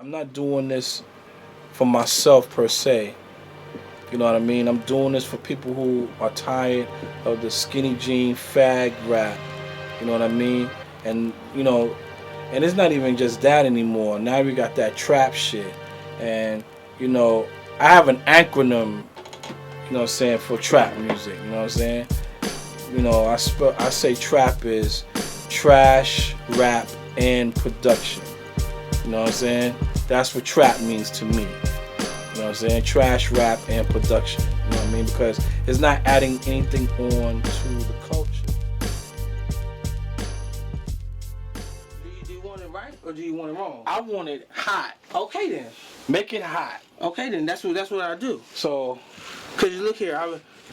I'm not doing this for myself per se. You know what I mean? I'm doing this for people who are tired of the skinny jean fag rap. You know what I mean? And and it's not even just that anymore. Now we got that trap shit. And I have an acronym, what I'm saying, for trap music. You know what I'm saying? I say trap is trash, rap, and production. You know what I'm saying? That's what trap means to me. You know what I'm saying? Trash, rap, and production. You know what I mean? Because it's not adding anything on to the culture. Do you want it right or do you want it wrong? I want it hot. Okay then. Make it hot. Okay then. That's what I do. So, Cause you look here,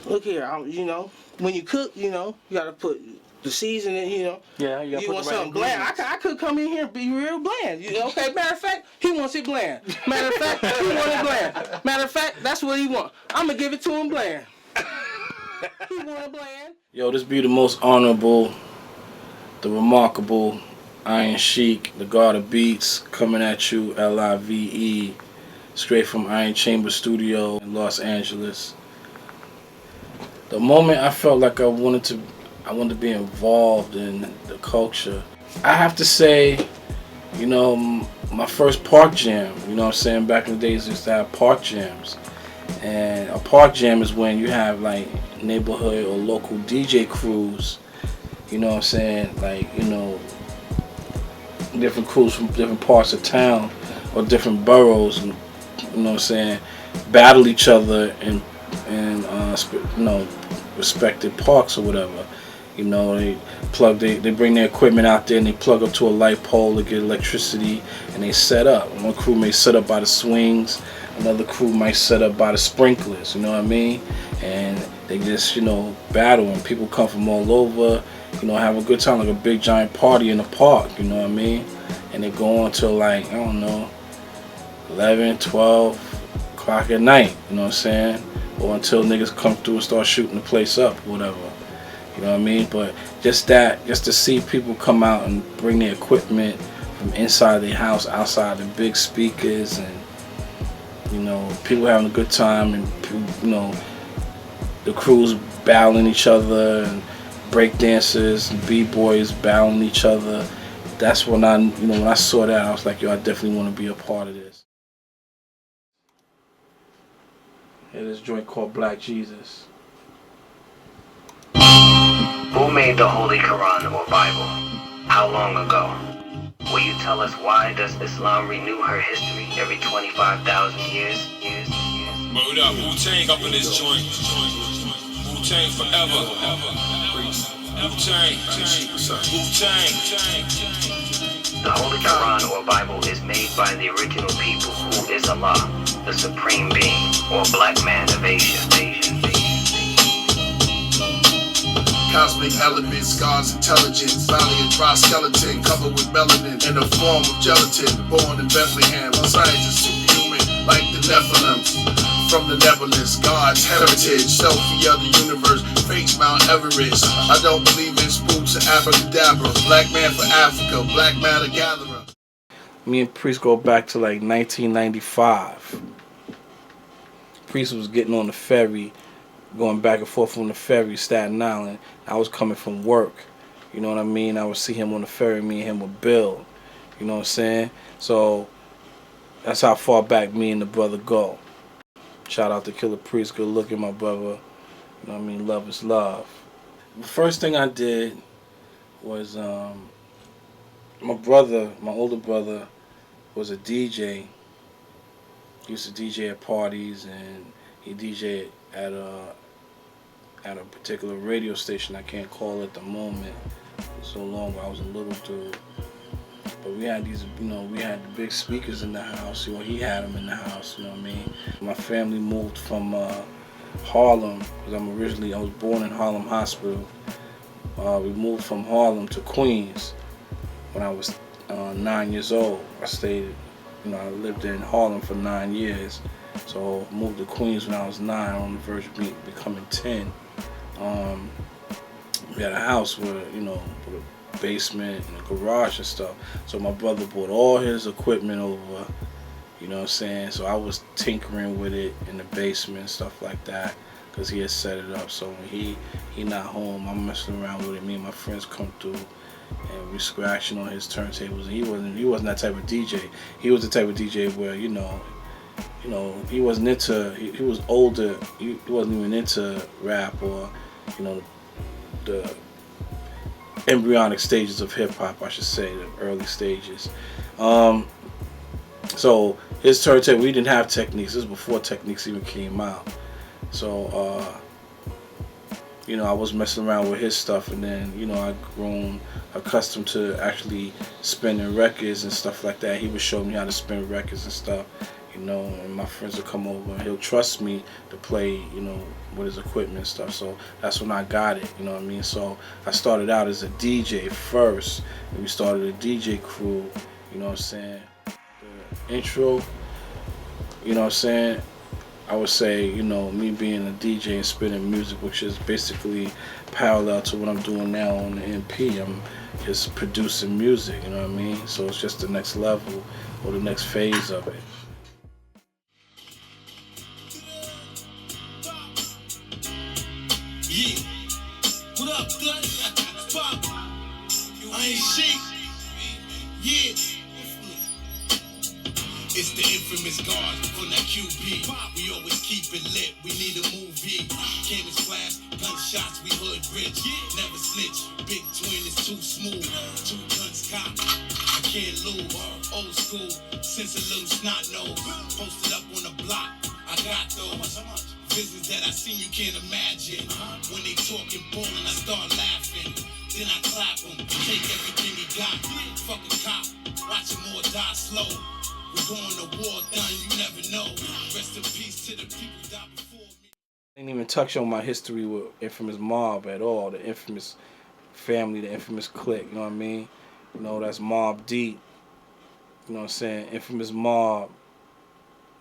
when you cook, you gotta put the seasoning, yeah, you want something bland. I could come in here and be real bland. Okay, matter of fact, he wants it bland. Matter of fact, he want it bland. Matter of fact, that's what he want. I'm gonna give it to him bland. He want it bland. Yo, this be the most honorable, the remarkable Iron Shiek, the God of Beats, coming at you, LIVE, straight from Iron Chamber Studio in Los Angeles. The moment I felt like I wanted to be involved in the culture, I have to say, my first park jam, you know what I'm saying, back in the days we used to have park jams. And a park jam is when you have like neighborhood or local DJ crews, you know what I'm saying, like, different crews from different parts of town or different boroughs, you know what I'm saying, battle each other in respected parks or whatever. They bring their equipment out there and they plug up to a light pole to get electricity, and they set up. One crew may set up by the swings, another crew might set up by the sprinklers, you know what I mean? And they just, battle, and people come from all over, have a good time, like a big giant party in the park, you know what I mean? And they go on till like, 11, 12 o'clock at night, you know what I'm saying? Or until niggas come through and start shooting the place up, whatever. You know what I mean? But just to see people come out and bring their equipment from inside their house, outside the big speakers, and people having a good time, and the crews battling each other, and break dancers and b-boys battling each other. That's when when I saw that, I was like, yo, I definitely want to be a part of this. Yeah, this joint called Black Jesus. Who made the Holy Quran or Bible? How long ago? Will you tell us why does Islam renew her history every 25,000 years? Word up, Wu-Tang up in this joint. Wu-Tang forever. Wu-Tang. Wu-Tang. The Holy Quran or Bible is made by the original people, who is Allah, the Supreme Being, or Black Man of Asia. Cosmic elements, God's intelligence, valley of dry skeleton, covered with melanin in the form of gelatin, born in Bethlehem. Science is superhuman, like the Nephilims. From the nebulous, God's heritage, selfie of the universe, face Mount Everest. I don't believe in spooks and abracadabra. Black man for Africa, black matter gatherer. Me and Priest go back to like 1995. Priest was getting on the ferry, going back and forth from the ferry, Staten Island. I was coming from work, you know what I mean? I would see him on the ferry, me and him would build, you know what I'm saying? So that's how far back me and the brother go. Shout out to Killah Priest, good looking, my brother. You know what I mean? Love is love. The first thing I did was my older brother was a DJ. He used to DJ at parties, and he DJed at a particular radio station I can't call at the moment. So long ago, I was a little dude. But we had these, we had the big speakers in the house. He had them in the house, you know what I mean? My family moved from Harlem, because I was born in Harlem Hospital. We moved from Harlem to Queens when I was 9 years old. I stayed, I lived in Harlem for 9 years. So I moved to Queens when I was 9, on the verge of becoming 10. We had a house with a basement and a garage and stuff. So my brother brought all his equipment over, You know what I'm saying? So I was tinkering with it in the basement and stuff like that, because he had set it up. So when he not home, I'm messing around with it. Me and my friends come through, and we scratching on his turntables. And he wasn't that type of DJ. He was the type of DJ where he wasn't into. He was older. He wasn't even into rap or, the embryonic stages of hip hop, I should say, the early stages. So his turntable, we didn't have Techniques. This was before Techniques even came out. So I was messing around with his stuff, and then I grown accustomed to actually spinning records and stuff like that. He would show me how to spin records and stuff, and my friends would come over and he'll trust me to play, with his equipment and stuff. So that's when I got it, you know what I mean? So I started out as a DJ first, and we started a DJ crew, you know what I'm saying? The intro, you know what I'm saying? I would say, me being a DJ and spinning music, which is basically parallel to what I'm doing now on the MP. I'm just producing music, you know what I mean? So it's just the next level or the next phase of it. Yeah. What up, Dutch? Pop. Iron Shiek. Yeah. It's the infamous guard from that QB. We always keep it lit. We need a movie. Cameras flash, gunshots, we hood rich. Never snitch. Big twin is too smooth. 2 guns cop. I can't lose. Old school. Since a little snot nose. Posted up on the block. I got those. Visions that I seen you can't imagine. When they talking ballin', I start laughing. Then I clap him, take everything he got. Fuck a cop, watch him all die slow. We're going to war done, you never know. Rest in peace to the people who died before me. I didn't even touch on my history with Infamous Mob at all. The infamous family, the infamous clique, you know what I mean? That's Mobb Deep. You know what I'm saying? Infamous Mob.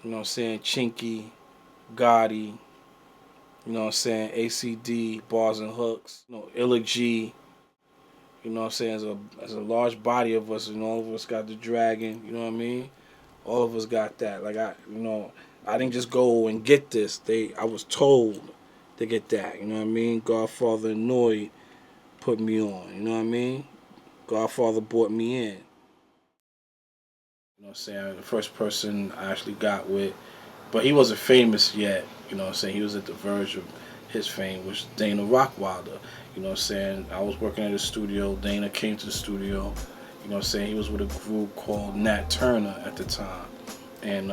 You know what I'm saying? Chinky, Gotti. You know what I'm saying? ACD, Bars and Hooks. Illa G. You know what I'm saying? As a large body of us, all of us got the Dragon, you know what I mean? All of us got that. Like I didn't just go and get this. I was told to get that, you know what I mean? Godfather and Noy put me on, you know what I mean? Godfather brought me in. You know what I'm saying? The first person I actually got with, but he wasn't famous yet, you know what I'm saying? He was at the verge of his fame, which Dana Rockwilder. You know what I'm saying? I was working at the studio. Dana came to the studio. You know what I'm saying? He was with a group called Nat Turner at the time. And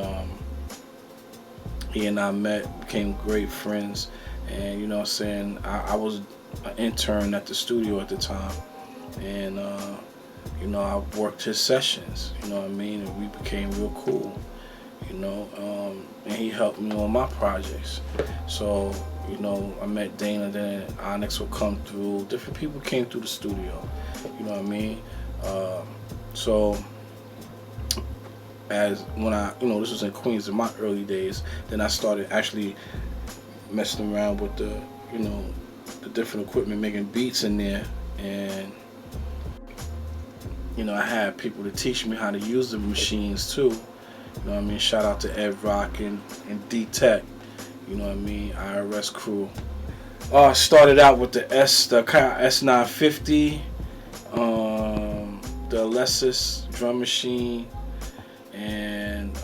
he and I met, became great friends. And you know what I'm saying? I was an intern at the studio at the time. And I worked his sessions, you know what I mean? And we became real cool, and he helped me on my projects. So, I met Dana, then Onyx would come through. Different people came through the studio, you know what I mean? So, when this was in Queens in my early days, then I started actually messing around with the different equipment, making beats in there. And, I had people to teach me how to use the machines too. You know what I mean? Shout out to Ed Rock and D-Tech. You know what I mean? IRS crew. I started out with the S950, the Alessis drum machine, and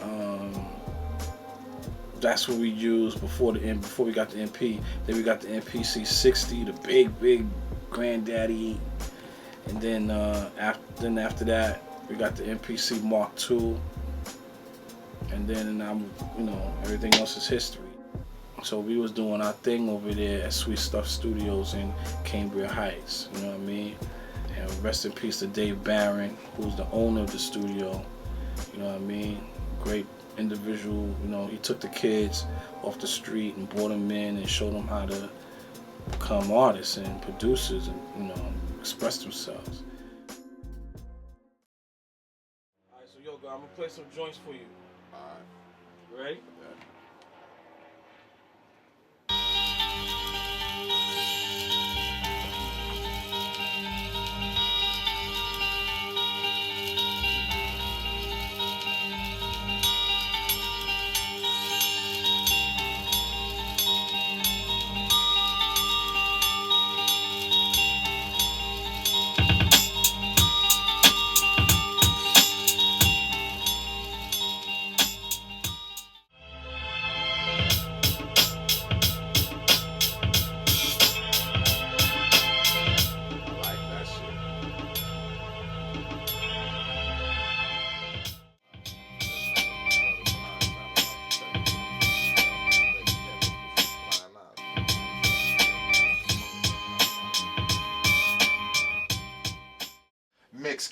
that's what we used before we got the MP. Then we got the MPC 60, the big granddaddy, and then after that we got the MPC Mark II. And then everything else is history. So we was doing our thing over there at Sweet Stuff Studios in Cambria Heights, you know what I mean? And rest in peace to Dave Barron, who's the owner of the studio, you know what I mean? Great individual, he took the kids off the street and brought them in and showed them how to become artists and producers and, express themselves. All right, so I'm gonna play some joints for you. Alright. Ready? Yeah.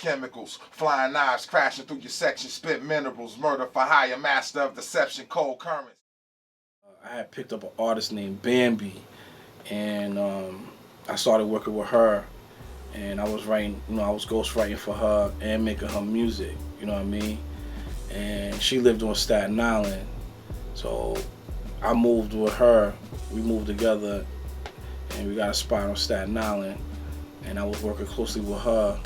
chemicals. Flying knives crashing through your section, spit minerals. Murder for hire, master of deception, cold currents. I had picked up an artist named Bambi, and I started working with her, and I was writing, I was ghostwriting for her and making her music, you know what I mean? And she lived on Staten Island, so I moved with her. We moved together, and we got a spot on Staten Island, and I was working closely with her,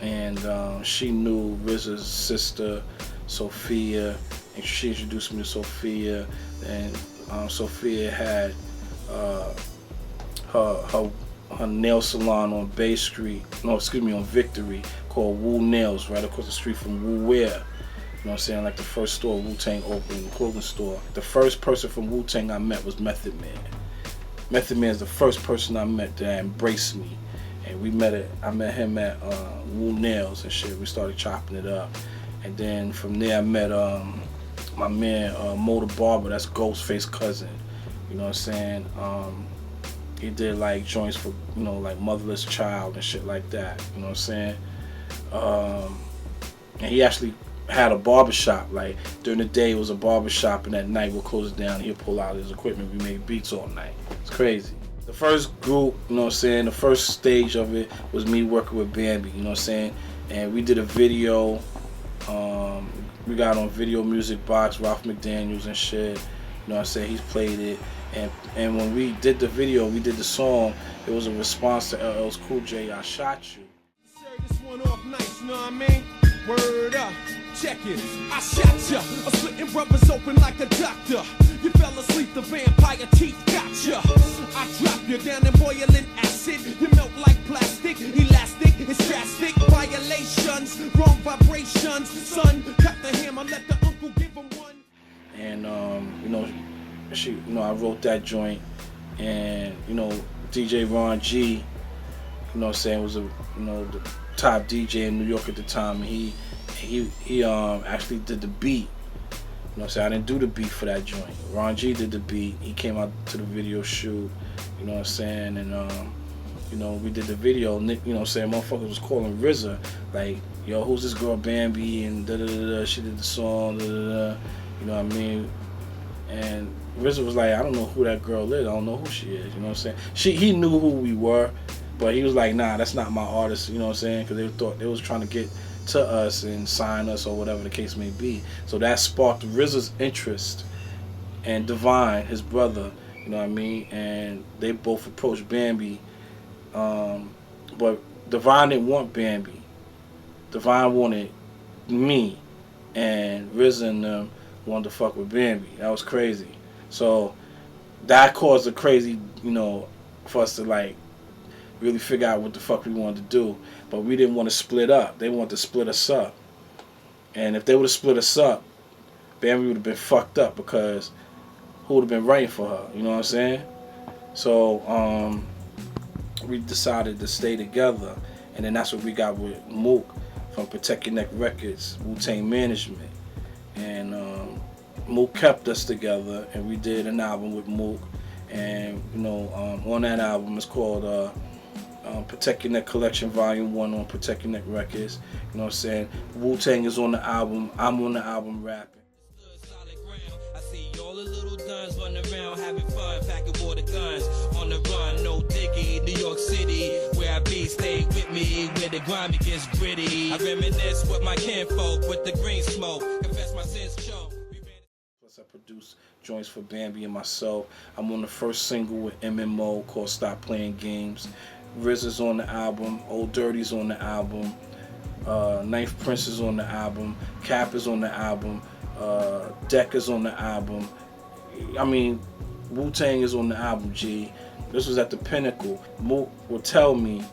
and she knew RZA's sister, Sophia, and she introduced me to Sophia, and Sophia had her nail salon on Bay Street, on Victory, called Wu Nails, right across the street from Wu Wear. You know what I'm saying? Like the first store Wu-Tang opened, clothing store. The first person from Wu-Tang I met was Method Man. Method Man is the first person I met that embraced me. And I met him at Wu Nails and shit. We started chopping it up. And then from there I met my man MOBB Barber, that's Ghostface cousin. You know what I'm saying? He did like joints for, like Motherless Child and shit like that. You know what I'm saying? And he actually had a barbershop. Like during the day it was a barbershop, and at night we'll close it down. He'll pull out his equipment. We made beats all night. It's crazy. The first group, you know what I'm saying, the first stage of it was me working with Bambi, you know what I'm saying? And we did a video. We got on Video Music Box, Ralph McDaniels and shit. You know what I'm saying? He's played it. And when we did the video, we did the song, it was a response to LL's Cool J, I Shot You. This one off nice, you know what I mean? Word up, check it. I shot ya. I'm splitting brothers open like a doctor. You fell asleep, the vampire teeth got ya. I drop you down in boiling acid. You melt like plastic, elastic, it's drastic. Violations, wrong vibrations. Son, cut the hammer, let the uncle give him one. And I wrote that joint, and DJ Ron G, you know what I'm saying, was the top DJ in New York at the time. And he actually did the beat. You know what I'm saying? I didn't do the beat for that joint. Ron G did the beat. He came out to the video shoot. You know what I'm saying? And we did the video. Nick, you know what I'm saying? Motherfuckers was calling RZA like, yo, who's this girl Bambi? And da da da da. She did the song. Da da da. You know what I mean? And RZA was like, I don't know who that girl is. I don't know who she is. You know what I'm saying? He knew who we were, but he was like, nah, that's not my artist. You know what I'm saying? Because they thought they was trying to get to us and sign us or whatever the case may be. So that sparked RZA's interest, and Divine, his brother, you know what I mean? And they both approached Bambi, but Divine didn't want Bambi. Divine wanted me, and RZA and them wanted to fuck with Bambi. That was crazy. So that caused a crazy, for us to like really figure out what the fuck we wanted to do. But we didn't want to split up. They wanted to split us up. And if they would have split us up, Bambi would have been fucked up, because who would have been writing for her? You know what I'm saying? So we decided to stay together. And then that's what we got with Mook from Protect Your Neck Records, Wu-Tang Management. And Mook kept us together, and we did an album with Mook. And on that album, it's called Protect Your Neck Collection Volume 1 on Protect Your Neck Records. You know what I'm saying? Wu-Tang is on the album. I'm on the album rapping. I see all the little guns running around having fun, packing water guns on the run, no diggy. New York City, where I be, stay with me, where the grimy gets gritty. I reminisce with my kinfolk, with the green smoke, confess my sins choke. Plus I produce joints for Bambi and myself. I'm on the first single with MMO called Stop Playing Games. RZA's on the album, Old Dirty's on the album, Ninth Prince is on the album, Cap is on the album, Deck is on the album. I mean, Wu-Tang is on the album, G. This was at the pinnacle. Mook would tell me,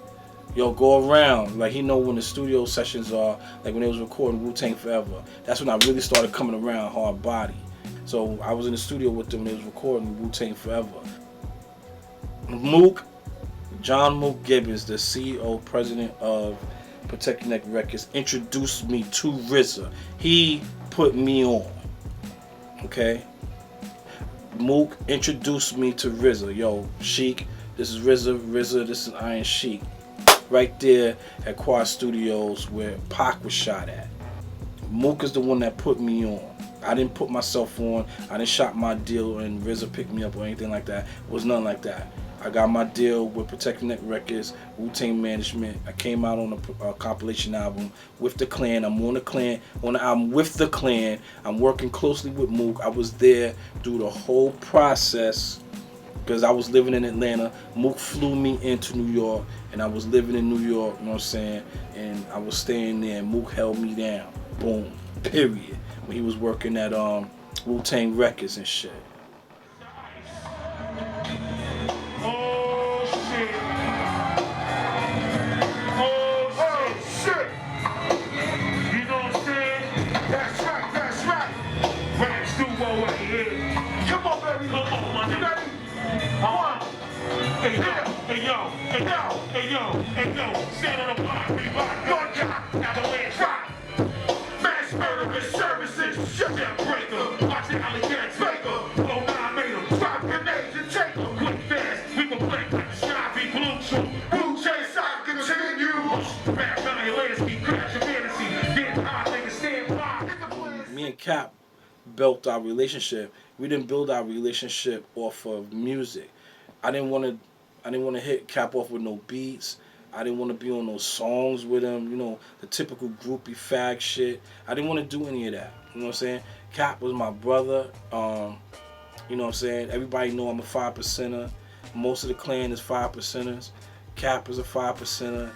yo, go around. Like, he know when the studio sessions are, like when they was recording Wu-Tang Forever. That's when I really started coming around hard body. So I was in the studio with them when they was recording Wu-Tang Forever. Mook, John Mook Gibbons, the CEO, president of Protect Your Neck Records, introduced me to RZA. He put me on, okay? Mook introduced me to RZA. Yo, Sheek, this is RZA, this is Iron Shiek. right there at Quad Studios where Pac was shot at. Mook is the one that put me on. I didn't put myself on. I didn't shop my deal and RZA picked me up or anything like that. It was nothing like that. I got my deal with Protecting Neck Records, Wu-Tang Management. I came out on a compilation album with the Clan. I'm on the album with the Clan. I'm working closely with Mook. I was there through the whole process because I was living in Atlanta. Mook flew me into New York, and I was living in New York, you know what I'm saying? And I was staying there, and Mook held me down. Boom. Period. When he was working at Wu-Tang Records and shit. Hey yo, stand on the block, we rock, gun cop, now the way it's rock. Mass murder with services, shut that breaker, watch the alley cats faker, blow 9 made them, drop grenades and take them, quick fast, we can play like the Snobby Blue Troop, Blue Chase out continues, rap violators be crashing fantasy, getting hot, niggas stand by. Me and Cap built our relationship. We didn't build our relationship off of music. I didn't want to hit Cap off with no beats. I didn't want to be on those songs with him, you know, the typical groupie fag shit. I didn't want to do any of that. You know what I'm saying? Cap was my brother. You know what I'm saying? Everybody know I'm a 5%er. Most of the Clan is 5%ers. Cap is a 5%er.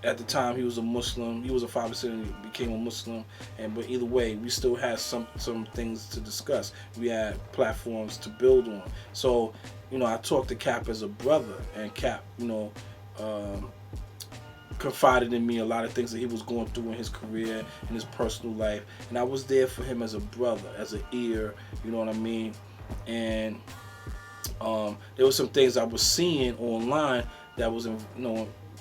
At the time, he was a Muslim. He was a 5%er and he became a Muslim. But either way, we still had some things to discuss. We had platforms to build on. So, you know, I talked to Cap as a brother, and Cap, you know, confided in me a lot of things that he was going through in his career, in his personal life, and I was there for him as a brother, as an ear, you know what I mean? And there were some things I was seeing online that was,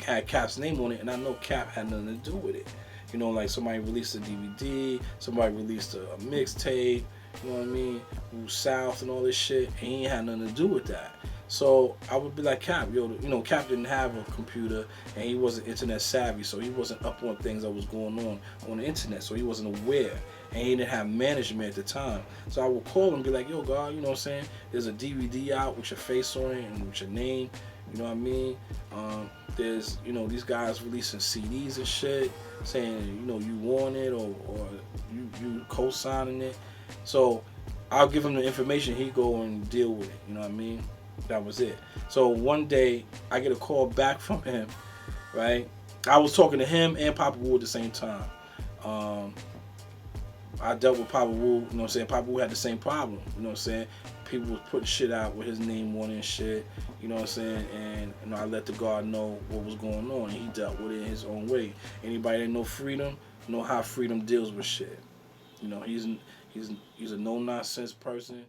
had Cap's name on it, and I know Cap had nothing to do with it. You know, like somebody released a DVD, somebody released a mixtape, you know what I mean? Wu South and all this shit, and he ain't had nothing to do with that. So I would be like, Cap, yo, you know, Cap didn't have a computer and he wasn't internet savvy, so he wasn't up on things that was going on the internet, so he wasn't aware. And he didn't have management at the time. So I would call him and be like, yo, God, you know what I'm saying? There's a DVD out with your face on it and with your name, you know what I mean? There's, you know, these guys releasing CDs and shit, saying, you know, you want it or you co-signing it. So I'll give him the information, he go and deal with it, you know what I mean? That was it. So one day I get a call back from him, right? I was talking to him and Papa Wu at the same time. I dealt with Papa Wu, you know what I'm saying? Papa Wu had the same problem, you know what I'm saying? People was putting shit out with his name on and shit, you know what I'm saying? And you know, I let the guard know what was going on, and he dealt with it in his own way. Anybody that know freedom, know how freedom deals with shit. You know, he's a no-nonsense person.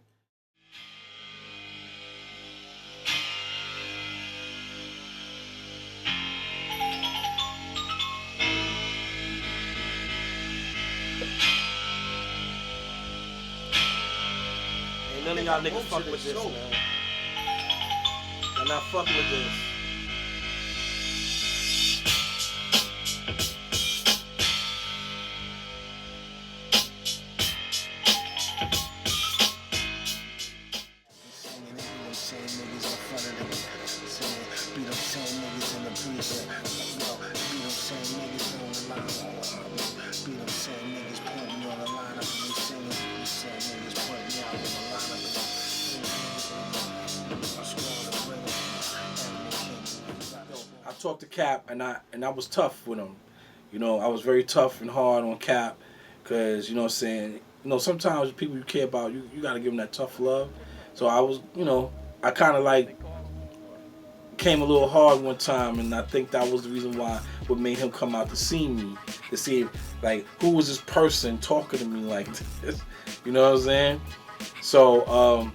None of y'all niggas fucking with this, man. Y'all not fucking with this. Talked to Cap and I was tough with him. You know, I was very tough and hard on Cap because, you know what I'm saying, you know, sometimes people you care about, you got to give them that tough love. So I was, you know, I kind of like came a little hard one time, and I think that was the reason why what made him come out to see me, to see like who was this person talking to me like this, you know what I'm saying? So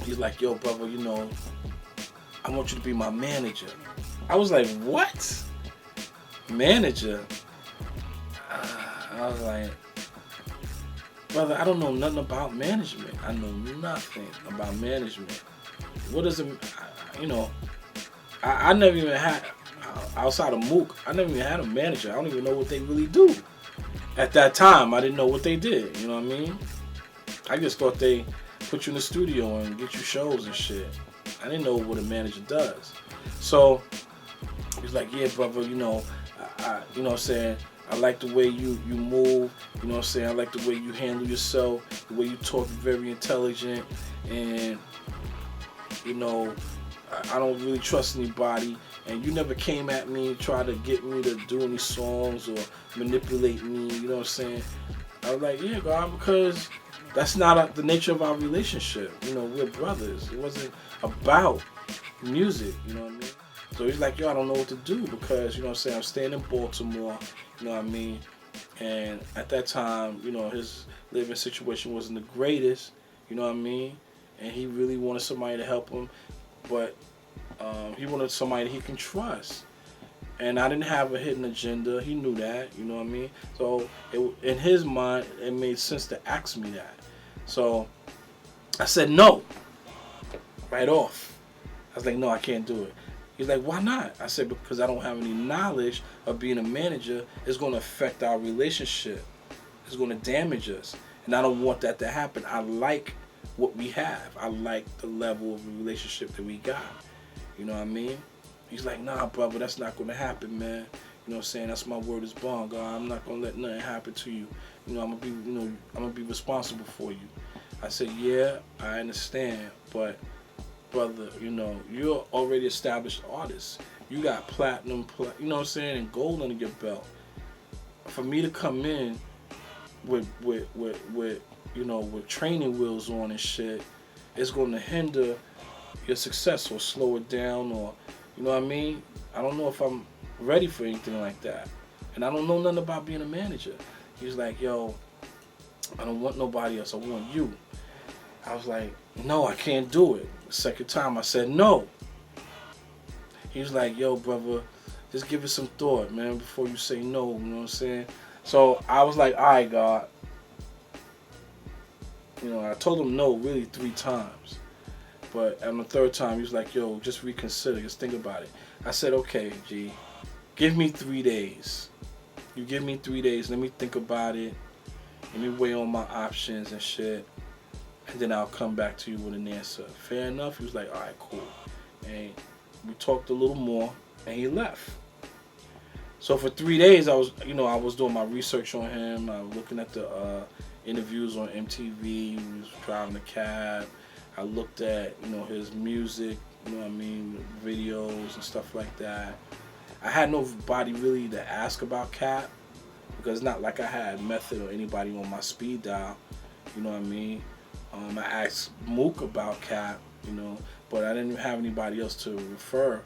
he's like, yo brother, you know, I want you to be my manager. I was like, what? Manager? I was like, brother, I don't know nothing about management. I know nothing about management. What does it, you know, I never even had, outside of Mook, I never even had a manager. I don't even know what they really do. At that time, I didn't know what they did. You know what I mean? I just thought they put you in the studio and get you shows and shit. I didn't know what a manager does. So he's like, yeah, brother, you know, you know what I'm saying? I like the way you move, you know what I'm saying? I like the way you handle yourself, the way you talk, very intelligent, and, you know, I don't really trust anybody, and you never came at me and tried to get me to do any songs or manipulate me, you know what I'm saying? I was like, yeah, God, because that's not the nature of our relationship. You know, we're brothers. It wasn't about music, you know what I mean? So he's like, yo, I don't know what to do because, you know what I'm saying, I'm staying in Baltimore, you know what I mean? And at that time, you know, his living situation wasn't the greatest, you know what I mean? And he really wanted somebody to help him, but he wanted somebody he can trust. And I didn't have a hidden agenda. He knew that, you know what I mean? So in his mind, it made sense to ask me that. So I said no, right off. I was like, no, I can't do it. He's like, why not? I said, because I don't have any knowledge of being a manager. It's going to affect our relationship. It's going to damage us. And I don't want that to happen. I like what we have. I like the level of relationship that we got. You know what I mean? He's like, nah, brother, that's not going to happen, man. You know what I'm saying? That's my word is bond, God. I'm not going to let nothing happen to you. You know, I'm going to be responsible for you. I said, yeah, I understand, but brother, you know, you're already established artist. You got platinum, you know what I'm saying, and gold under your belt. For me to come in with you know, with training wheels on and shit, it's going to hinder your success or slow it down, or, you know what I mean? I don't know if I'm ready for anything like that. And I don't know nothing about being a manager. He was like, yo, I don't want nobody else. I want you. I was like, no, I can't do it. The second time I said no. He was like, yo, brother, just give it some thought, man, before you say no, you know what I'm saying? So I was like, all right, God. You know, I told him no really 3 times. But on the 3rd time, he was like, yo, just reconsider, just think about it. I said, okay, G, give me 3 days. You give me 3 days, let me think about it. Let me weigh on my options and shit. And then I'll come back to you with an answer. Fair enough? He was like, all right, cool. And we talked a little more, and he left. So for 3 days, I was doing my research on him. I was looking at the interviews on MTV. He was driving a cab. I looked at, you know, his music, you know what I mean, videos and stuff like that. I had nobody really to ask about Cap because it's not like I had Method or anybody on my speed dial, you know what I mean. I asked Mook about Cap, you know, but I didn't have anybody else to refer,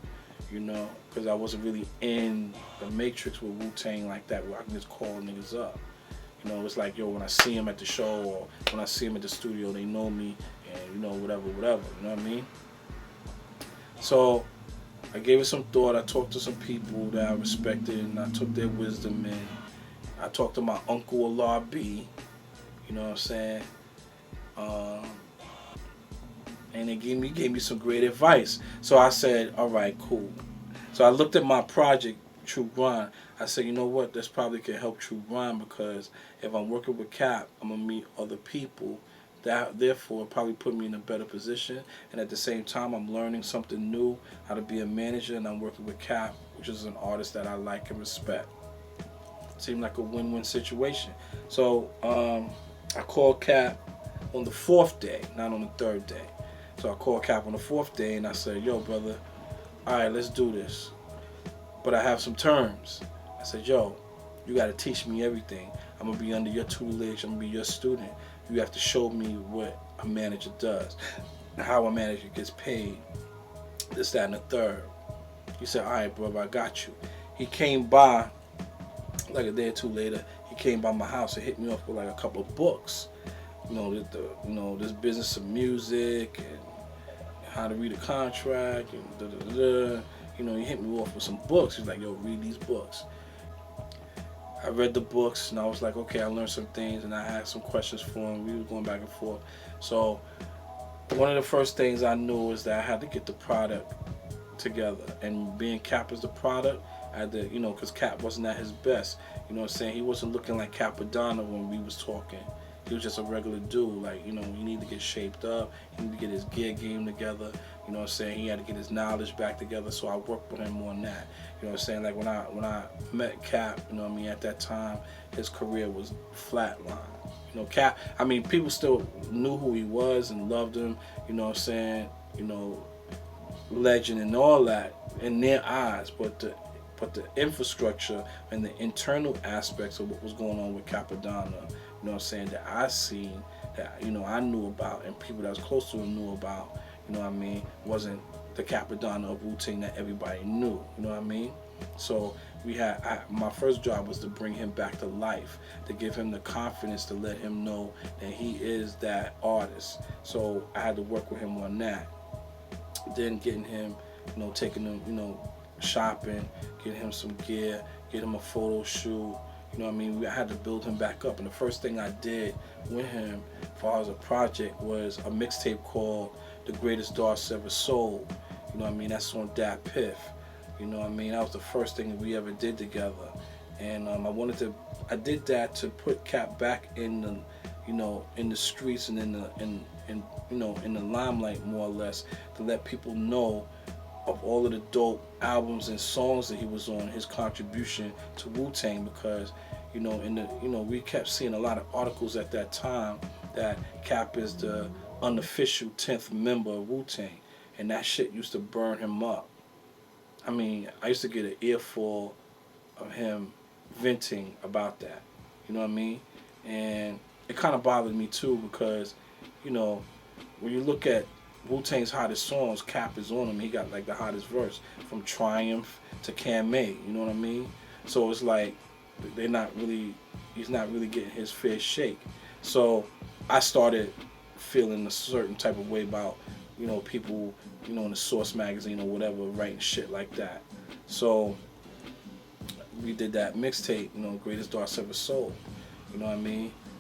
you know, because I wasn't really in the matrix with Wu-Tang like that where I can just call niggas up. You know, it's like, yo, when I see him at the show or when I see him at the studio, they know me and, you know, whatever, you know what I mean? So I gave it some thought. I talked to some people that I respected and I took their wisdom in. I talked to my uncle Allah B, you know what I'm saying? And he gave me some great advice. So I said, all right, cool. So I looked at my project, True Grind. I said, you know what, this probably could help True Grind because if I'm working with Cap, I'm going to meet other people. That therefore probably put me in a better position. And at the same time, I'm learning something new, how to be a manager, and I'm working with Cap, which is an artist that I like and respect. Seemed like a win-win situation. So I called Cap on the 4th day, not on the 3rd day. So I called Cap on the 4th day and I said, yo, brother, all right, let's do this. But I have some terms. I said, yo, you got to teach me everything. I'm going to be under your tutelage. I'm going to be your student. You have to show me what a manager does, how a manager gets paid, this, that, and the third. He said, all right, brother, I got you. He came by, like a day or 2 later, he came by my house and hit me up with like a couple of books. You know, this business of music and how to read a contract and da-da-da-da. You know, he hit me off with some books. He's like, yo, read these books. I read the books and I was like, okay, I learned some things and I had some questions for him. We were going back and forth. So one of the first things I knew is that I had to get the product together. And being Cap as the product, I had to, because Cap wasn't at his best. You know what I'm saying? He wasn't looking like Cappadonna when we was talking. He was just a regular dude. Like, he need to get shaped up. He need to get his gear game together. You know what I'm saying? He had to get his knowledge back together. So I worked with him on that. You know what I'm saying? Like when I met Cap, at that time, his career was flatline. Cap, people still knew who he was and loved him. You know what I'm saying? Legend and all that in their eyes, but the infrastructure and the internal aspects of what was going on with Cappadonna, that I seen, that I knew about, and people that was close to him knew about, wasn't the Cappadonna of Wu-Tang that everybody knew. So my first job was to bring him back to life, to give him the confidence, to let him know that he is that artist. So I had to work with him on that. Then getting him, taking him, shopping, getting him some gear, get him a photo shoot. I had to build him back up. And the first thing I did with him as far as a project was a mixtape called The Greatest Darts Ever Sold. That's on Dat Piff. That was the first thing that we ever did together. And I did that to put Cap back in the, in the streets and in the limelight, more or less, to let people know of all of the dope albums and songs that he was on, his contribution to Wu-Tang, because we kept seeing a lot of articles at that time that Cap is the unofficial 10th member of Wu-Tang, and that shit used to burn him up. I used to get an earful of him venting about that, and it kind of bothered me too, because when you look at Wu-Tang's hottest songs, Cap is on them. He got like the hottest verse, from Triumph to Can-May, So it's like he's not really getting his fair shake. So I started feeling a certain type of way about, people, in the Source magazine or whatever, writing shit like that. So we did that mixtape, Greatest Darts Ever Sold,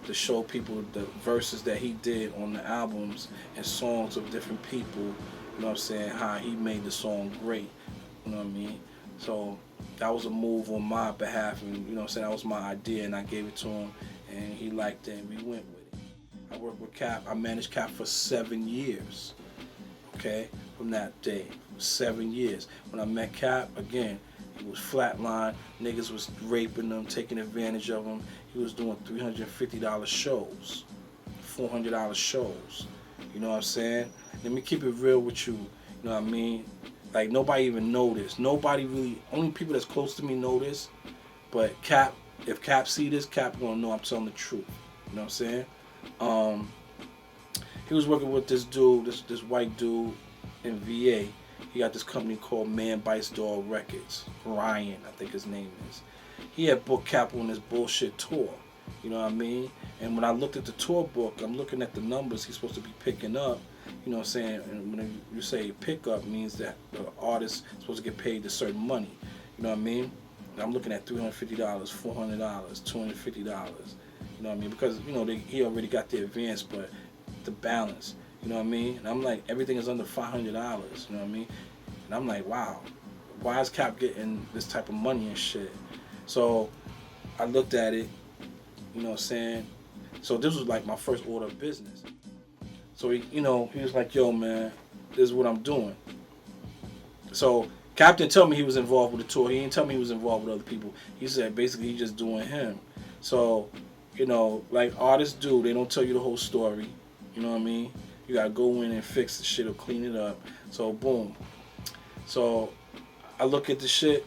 to show people the verses that he did on the albums and songs of different people, how he made the song great, So that was a move on my behalf, and that was my idea, and I gave it to him, and he liked it, and we went with it. I worked with Cap. I managed Cap for 7 years, okay, from that day, 7 years. When I met Cap, again, he was flatline. Niggas was raping him, taking advantage of him. He was doing $350 shows, $400 shows. You know what I'm saying? Let me keep it real with you. You know what I mean? Like, nobody even know this. Nobody really, only people that's close to me know this. But Cap, if Cap see this, Cap gonna know I'm telling the truth. You know what I'm saying? He was working with this dude, this white dude in VA. He got this company called Man Bites Dog Records. Ryan, I think his name is. He had booked Cap on this bullshit tour. You know what I mean? And when I looked at the tour book, I'm looking at the numbers he's supposed to be picking up. You know what I'm saying? And when you say pick up, means that the artist is supposed to get paid a certain money. You know what I mean? And I'm looking at $350, $400, $250. You know what I mean? Because, he already got the advance, but the balance. You know what I mean? And I'm like, everything is under $500. You know what I mean? And I'm like, wow, why is Cap getting this type of money and shit? So I looked at it, you know what I'm saying? So this was like my first order of business. So he was like, yo, man, this is what I'm doing. So Cap didn't tell me he was involved with the tour. He didn't tell me he was involved with other people. He said basically he's just doing him. So, like artists do, they don't tell you the whole story. You know what I mean? You gotta go in and fix the shit or clean it up. So boom. So I look at the shit.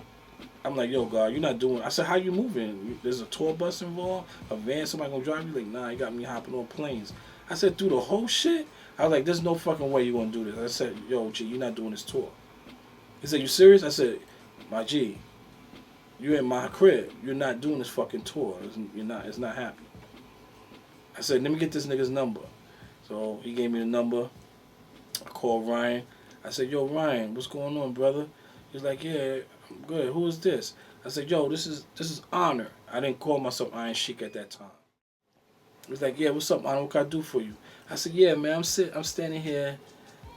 I'm like, yo, God, you're not doing. I said, how you moving? There's a tour bus involved, a van, somebody gonna drive you? Like, nah, you got me hopping on planes. I said, through the whole shit? I was like, there's no fucking way you're gonna do this. I said, yo, G, you're not doing this tour. He said, you serious? I said, my G, you're in my crib. You're not doing this fucking tour. It's not happening. I said, let me get this nigga's number. So he gave me the number. I called Ryan. I said, yo, Ryan, what's going on, brother? He's like, yeah, I'm good. Who is this? I said, yo, this is Honor. I didn't call myself Iron Shiek at that time. He was like, yeah, what's up, Honor? What can I do for you? I said, yeah, man, I'm standing here,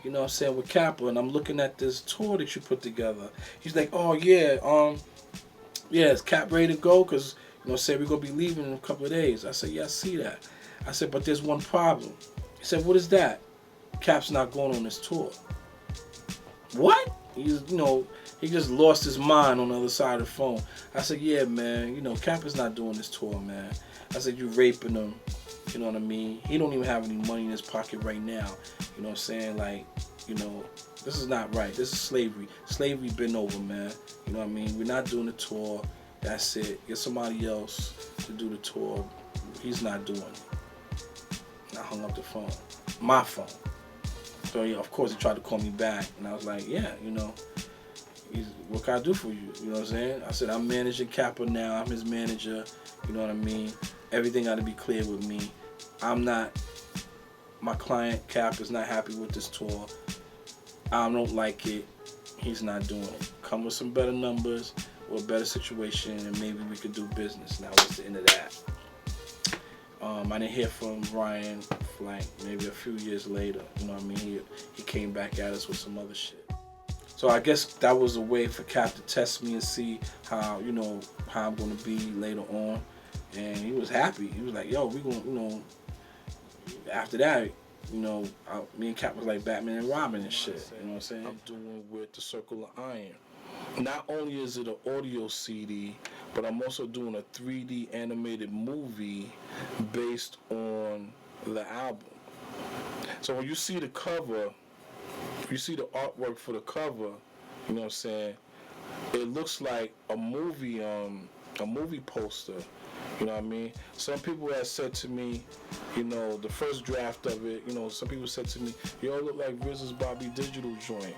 you know what I'm saying, with Kappa, and I'm looking at this tour that you put together. He's like, oh, yeah, yeah, is Cap ready to go? Because, you know, say we're going to be leaving in a couple of days. I said, yeah, I see that. I said, but there's one problem. He said, what is that? Cap's not going on this tour. What? He's, you know, he just lost his mind on the other side of the phone. I said, yeah, man, you know, Cap is not doing this tour, man. I said, you raping him. You know what I mean? He don't even have any money in his pocket right now. You know what I'm saying? Like, you know, this is not right. This is slavery. Slavery been over, man. You know what I mean? We're not doing the tour. That's it. Get somebody else to do the tour. He's not doing it. And I hung up the phone. My phone. So, yeah, of course, he tried to call me back. And I was like, yeah, you know, what can I do for you? You know what I'm saying? I said, I'm managing Cappa now. I'm his manager. You know what I mean? Everything got to be clear with me. I'm not, my client, Cap, is not happy with this tour. I don't like it. He's not doing it. Come with some better numbers or a better situation, and maybe we could do business. Now, what's the end of that? I didn't hear from Ryan for like maybe a few years later. You know what I mean? He came back at us with some other shit. So I guess that was a way for Cap to test me and see how, you know, how I'm going to be later on. And he was happy. He was like, yo, we going to, you know, after that, you know, me and Cap was like Batman and Robin and shit. You know what I'm saying? I'm doing with the Circle of Iron. Not only is it an audio CD, but I'm also doing a 3D animated movie based on the album. So when you see the cover, if you see the artwork for the cover, you know what I'm saying, it looks like a movie poster. You know what I mean? Some people have said to me, you know, the first draft of it, you know, some people said to me, yo, it look like RZA's Bobby Digital joint.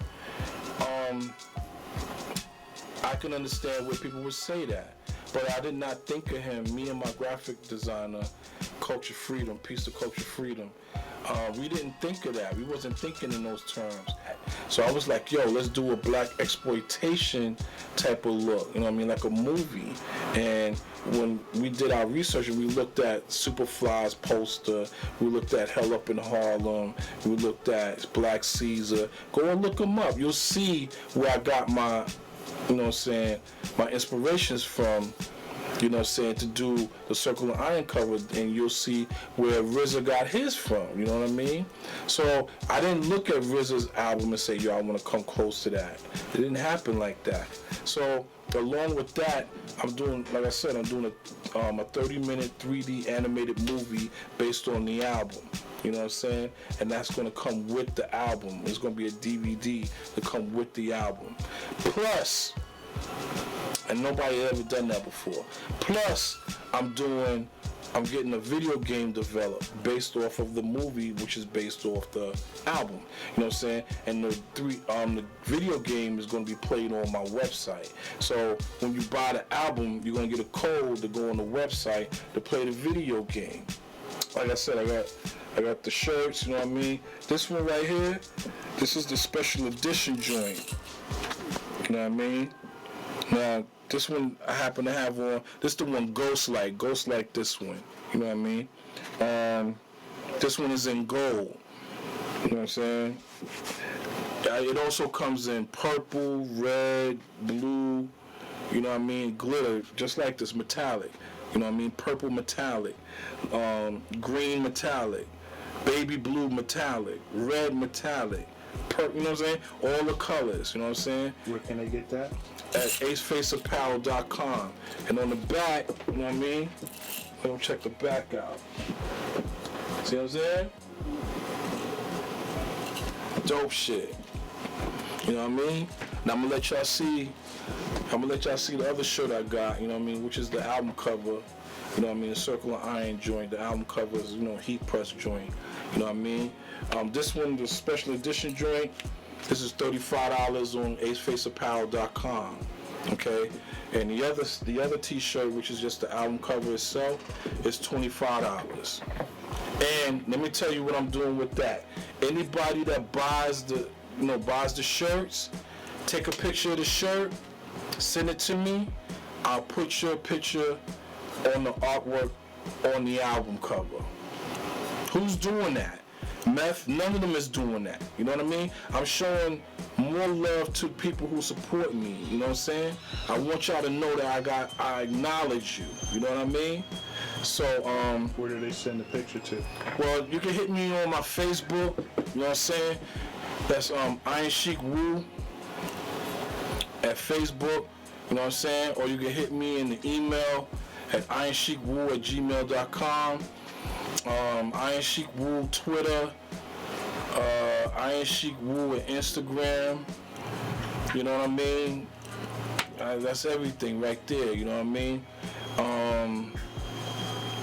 I can understand where people would say that, but I did not think of him. Me and my graphic designer, Culture Freedom, Piece of Culture Freedom, we didn't think of that. We wasn't thinking in those terms. So I was like, yo, let's do a black exploitation type of look, you know what I mean, like a movie. And when we did our research and we looked at Superfly's poster, we looked at Hell Up in Harlem, we looked at Black Caesar, go and look them up. You'll see where I got my, you know what I'm saying, my inspirations from, you know what I'm saying, to do the Circle of Iron cover, and you'll see where RZA got his from, you know what I mean? So I didn't look at RZA's album and say, yo, I want to come close to that. It didn't happen like that. So along with that, I'm doing, like I said, I'm doing a 30-minute 3D animated movie based on the album. You know what I'm saying? And that's going to come with the album. It's going to be a DVD to come with the album. Plus, and nobody ever done that before. Plus, I'm getting a video game developed based off of the movie, which is based off the album. You know what I'm saying? And the video game is going to be played on my website. So when you buy the album, you're going to get a code to go on the website to play the video game. Like I said, I got the shirts, you know what I mean? This one right here, this is the special edition joint. You know what I mean? Now, this one I happen to have on, this is the one Ghost like this one. You know what I mean? This one is in gold. You know what I'm saying? It also comes in purple, red, blue, you know what I mean? Glitter, just like this, metallic. You know what I mean? Purple metallic, green metallic, baby blue metallic, red metallic, you know what I'm saying? All the colors, you know what I'm saying? Where can they get that? At acefaceapparel.com. And on the back, you know what I mean? Let me check the back out. See what I'm saying? Dope shit. You know what I mean? Now I'm gonna let y'all see the other shirt I got, you know what I mean, which is the album cover. You know what I mean? The Circle of Iron joint. The album cover is, you know, heat press joint. You know what I mean? This one, the special edition joint, this is $35 on acefaceapparel.com. Okay? And the other t-shirt, which is just the album cover itself, is $25. And let me tell you what I'm doing with that. Anybody that buys the shirts, take a picture of the shirt, send it to me. I'll put your picture on the artwork on the album cover. Who's doing that? Meth, none of them is doing that. You know what I mean? I'm showing more love to people who support me. You know what I'm saying? I want y'all to know that I acknowledge you. You know what I mean? So where do they send the picture to? Well, you can hit me on my Facebook. You know what I'm saying? That's Iron Shiek Wu at Facebook. You know what I'm saying? Or you can hit me in the email at ironshiekwu@gmail.com. Iron Shiek Wu Twitter. Iron Shiek Wu at Instagram. You know what I mean? That's everything right there. You know what I mean?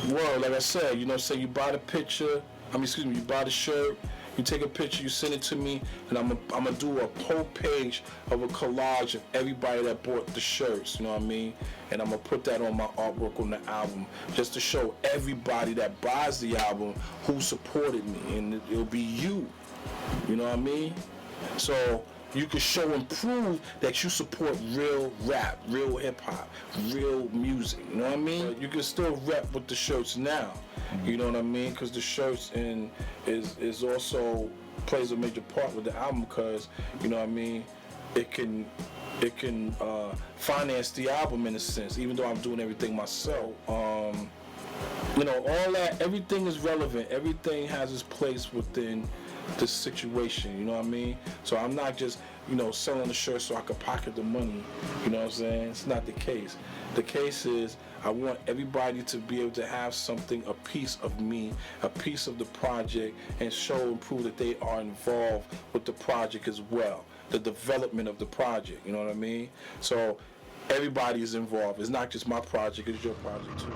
Well, like I said, you know, say you buy the picture. You buy the shirt. You take a picture, you send it to me, and I'm gonna do a whole page of a collage of everybody that bought the shirts, you know what I mean? And I'm gonna put that on my artwork on the album, just to show everybody that buys the album who supported me, and it'll be you, you know what I mean? So you can show and prove that you support real rap, real hip hop, real music, you know what I mean? You can still rep with the shirts now. You know what I mean? Because the shirts is also plays a major part with the album, because you know what I mean. It can finance the album in a sense, even though I'm doing everything myself. You know, all that, everything is relevant. Everything has its place within the situation. You know what I mean? So I'm not just, you know, selling the shirt so I can pocket the money. You know what I'm saying? It's not the case. The case is I want everybody to be able to have something, a piece of me, a piece of the project, and show and prove that they are involved with the project as well, the development of the project, you know what I mean? So everybody is involved. It's not just my project, it's your project too.